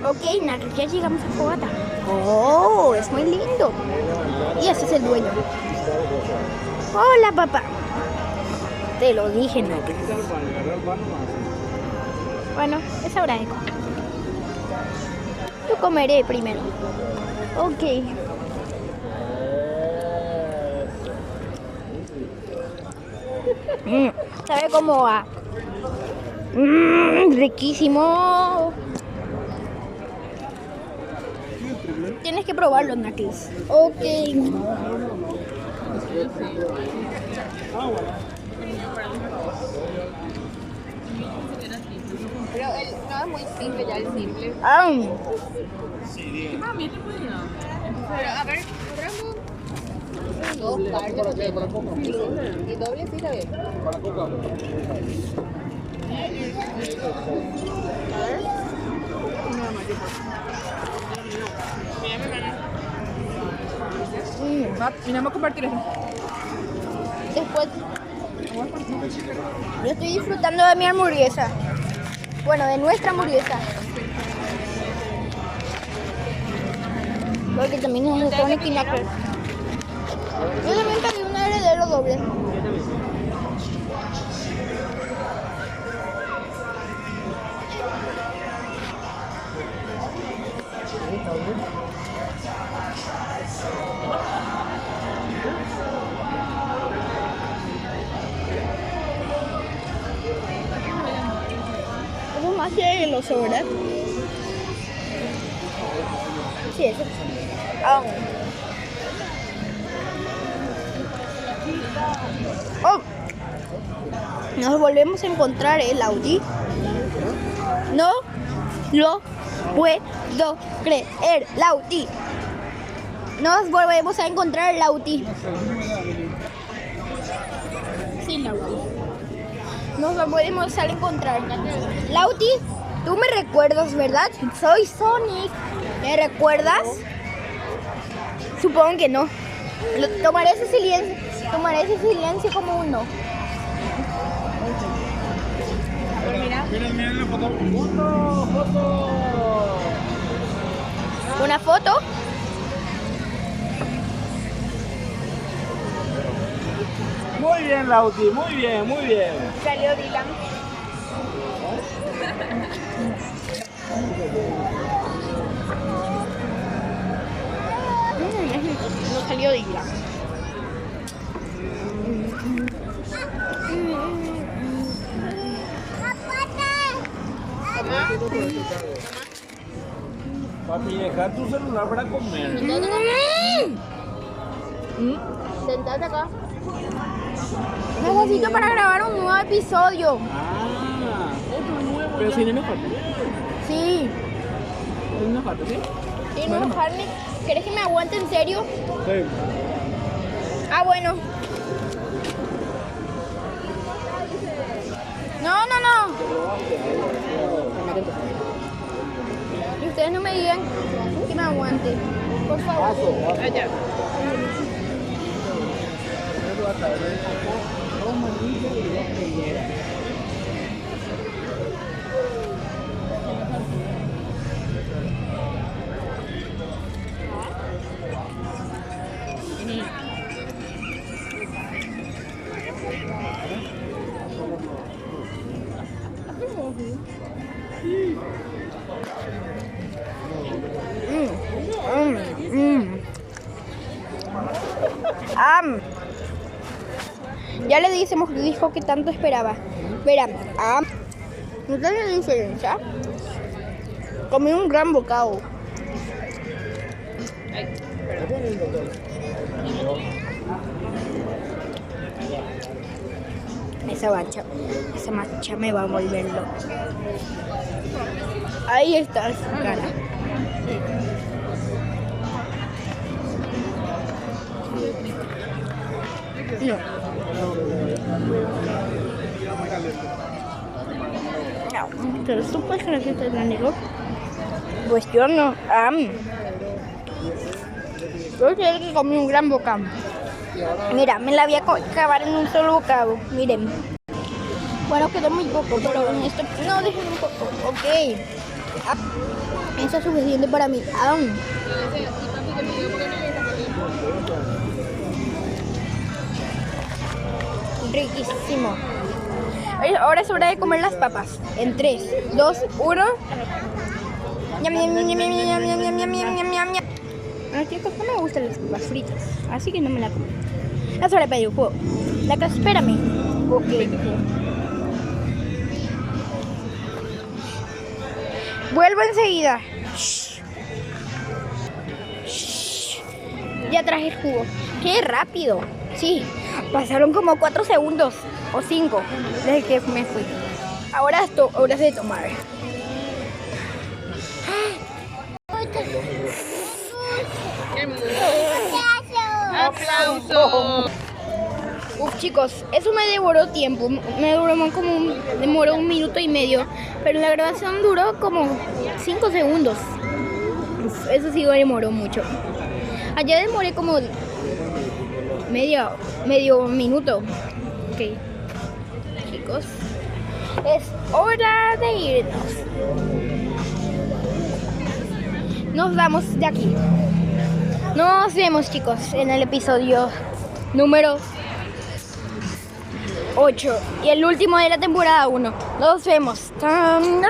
Ok, Naki, ya llegamos a Fogata. Oh, es muy lindo. Y ese es el dueño. Hola, papá. Te lo dije, Naki. Bueno, es hora de comer. Yo comeré primero. Ok. Sabe cómo va. Riquísimo. Tienes que probarlo, Nakis. Ok. Pero no es muy simple, ya es simple. Mami, te puedo ir. Pero a ver, cobramos dos carnes y doble sí, ¿sabes? Y nada más compartir eso. Después, yo estoy disfrutando de mi hamburguesa. Bueno, de nuestra hamburguesa. Porque también nos supone que la... Yo también pedí un heredero doble. ¿Cómo más que el oso, verdad? Sí, eso. Oh. Nos volvemos a encontrar el Audi. No lo puedo creer, Lauti. Nos volvemos a encontrar, Lauti. Sí, Lauti. Nos volvemos a encontrar. Lauti, tú me recuerdas, ¿verdad? Soy Sonic. ¿Me recuerdas? Supongo que no. Tomaré ese silencio como un no. Miren la foto. Foto. ¿Una foto? Muy bien, Lauti, muy bien. Salió Dylan. No salió Dylan. Papi, deja tu celular para comer. Sentate acá. Necesito para grabar un nuevo episodio. Otro nuevo. Pero sin enojar. Sí. Sin enojarte, ¿sí? Sin enojarme. ¿Querés que me aguante en serio? Sí. Ah, bueno. No. Y ustedes no me digan que me aguante. Por favor. Allá. Ya le dijo que tanto esperaba. Verán, ¿no tiene la diferencia? Comí un gran bocado. Esa mancha me va a volver loco. Ahí está su cara. No. No, pero tú puedes creer que te la negó. Pues yo no. Yo sé que comí un gran bocado. Mira, me la voy a acabar en un solo bocado. Miren. Bueno, quedó muy poco, pero en esto... No, dejen un poco. Ok. Eso es suficiente para mí. Aún. Riquísimo. Ahora es hora de comer las papas. En 3, 2, 1. A chicos, no me gustan las papas fritas, así que no me la como. Es hora de pedir un juego. La casa, espérame. Ok. Vuelvo enseguida. Ya traje el jugo. ¡Qué rápido! Sí, pasaron como 4 segundos o 5 desde que me fui. Ahora es de tomar. ¡Aplausos! Uf, chicos, eso me devoró tiempo. Demoró 1 minuto y medio. Pero la grabación duró como 5 segundos. Uf, eso sí demoró mucho. Allá demoré como medio minuto. Ok, chicos, es hora de irnos. Nos vamos de aquí. Nos vemos, chicos, en el episodio número 8 y el último de la temporada 1. Nos vemos. Tan.